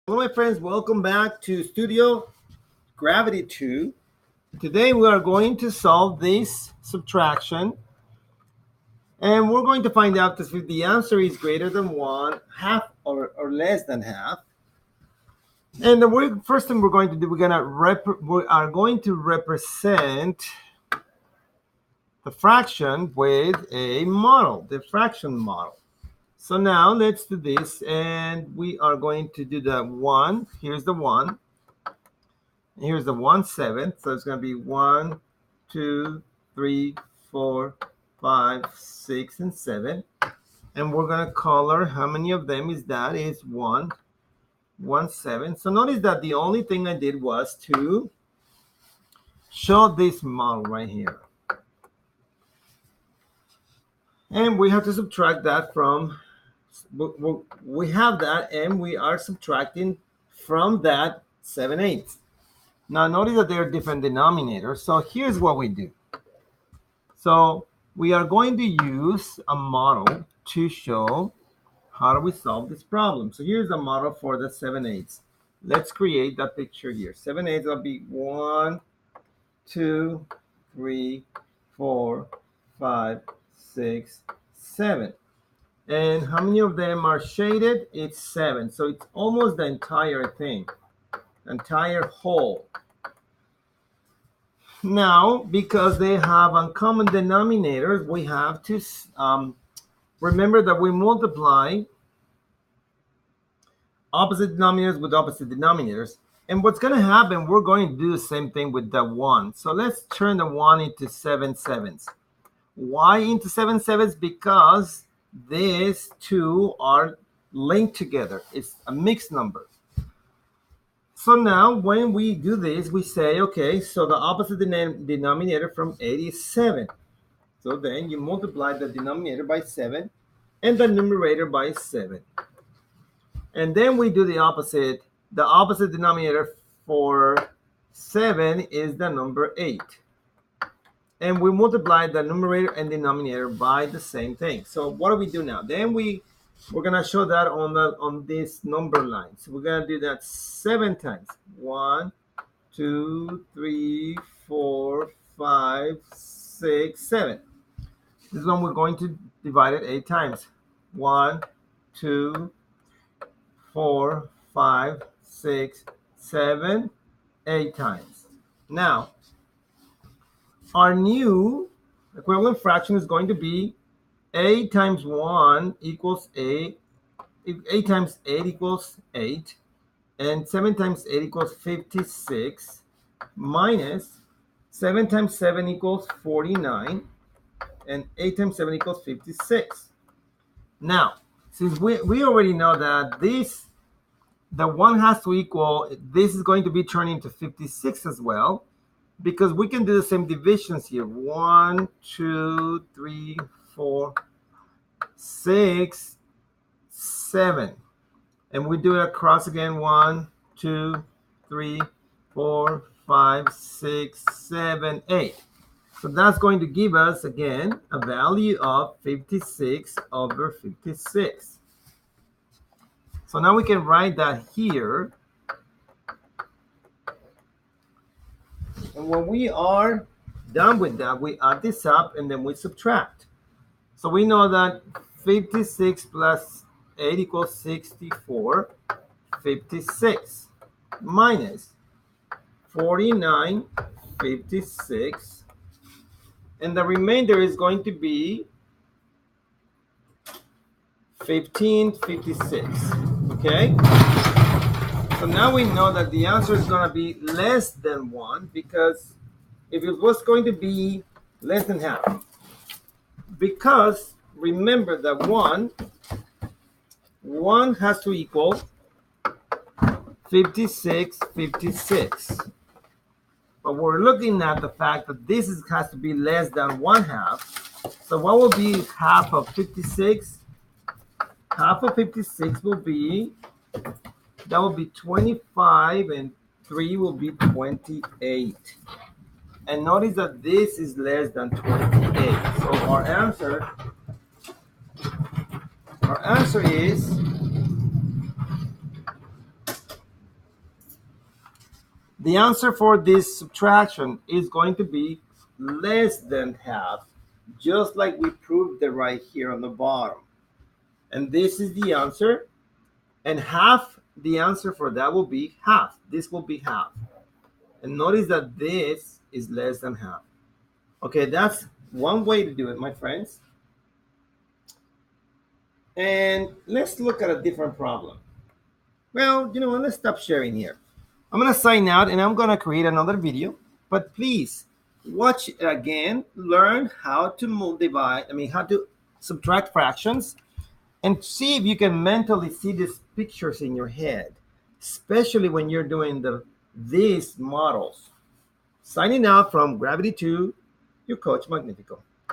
Hello, my friends. Welcome back to Studio Gravity 2. Today we are going to solve this subtraction, and we're going to find out if the answer is greater than 1, half, or less than half. And the first thing we're going to do, we are going to represent the fraction with a model, the fraction model. So now let's do this, and we are going to do the 1. Here's the 1. Here's the 1/7, so it's going to be 1, 2, 3, 4, 5, 6, and 7. And we're going to color how many of them is that? Is 1, 1/7. So notice that the only thing I did was to show this model right here. And we have to subtract that from, we have that, and we are subtracting from that 7/8. Now notice that there are different denominators. So here's what we do. So we are going to use a model to show how do we solve this problem. So here's the model for the 7/8. Let's create that picture here. 7/8 will be 1, 2, 3, 4, 5, 6, 7. And how many of them are shaded? It's 7. So it's almost the entire thing, entire whole. Now, because they have uncommon denominators, we have to remember that we multiply opposite denominators with opposite denominators. And what's going to happen, we're going to do the same thing with the 1. So let's turn the 1 into 7 sevens. Why into 7 sevens? Because these two are linked together. It's a mixed number. So now when we do this, we say, okay, so the opposite denominator from 8 is 7. So then you multiply the denominator by 7 and the numerator by 7. And then we do the opposite. The opposite denominator for 7 is the number 8. And we multiply the numerator and denominator by the same thing. So what do we do now? Then we're going to show that on this number line. So we're going to do that 7 times. 1, 2, 3, 4, 5, 6, 7. This one we're going to divide it 8 times. 1, 2, 4, 5, 6, 7, 8 times. Now, our new equivalent fraction is going to be 8 times 1 equals 8. 8 times 8 equals 8. And 7 times 8 equals 56. Minus 7 times 7 equals 49. And 8 times 7 equals 56. Now, since we already know that the 1 has to equal, this is going to be turned into 56 as well, because we can do the same divisions here. 1, 2, 3, 4, 6, 7. And we do it across again. 1, 2, 3, 4, 5, 6, 7, 8. So that's going to give us, again, a value of 56 over 56. So now we can write that here. And when we are done with that, we add this up and then we subtract. So we know that 56 plus 8 equals 64. 56 minus 49, 56. And the remainder is going to be 1556. Okay? So now we know that the answer is going to be less than 1, because if it was going to be less than half, because remember that 1 has to equal 56, 56. But we're looking at the fact that this has to be less than 1/2. So what will be half of 56? Half of 56 will be, that will be 25, and 3 will be 28. And notice that this is less than 28. So our answer is The answer for this subtraction is going to be less than half, just like we proved it right here on the bottom. And this is the answer. And half, the answer for that will be half. This will be half. And notice that this is less than half. Okay, that's one way to do it, my friends. And let's look at a different problem. Well, you know what? Let's stop sharing here. I'm going to sign out and I'm going to create another video. But please watch it again. Learn how to how to subtract fractions, and see if you can mentally see these pictures in your head, especially when you're doing these models. Signing out from Gravity 2, your coach Magnifico.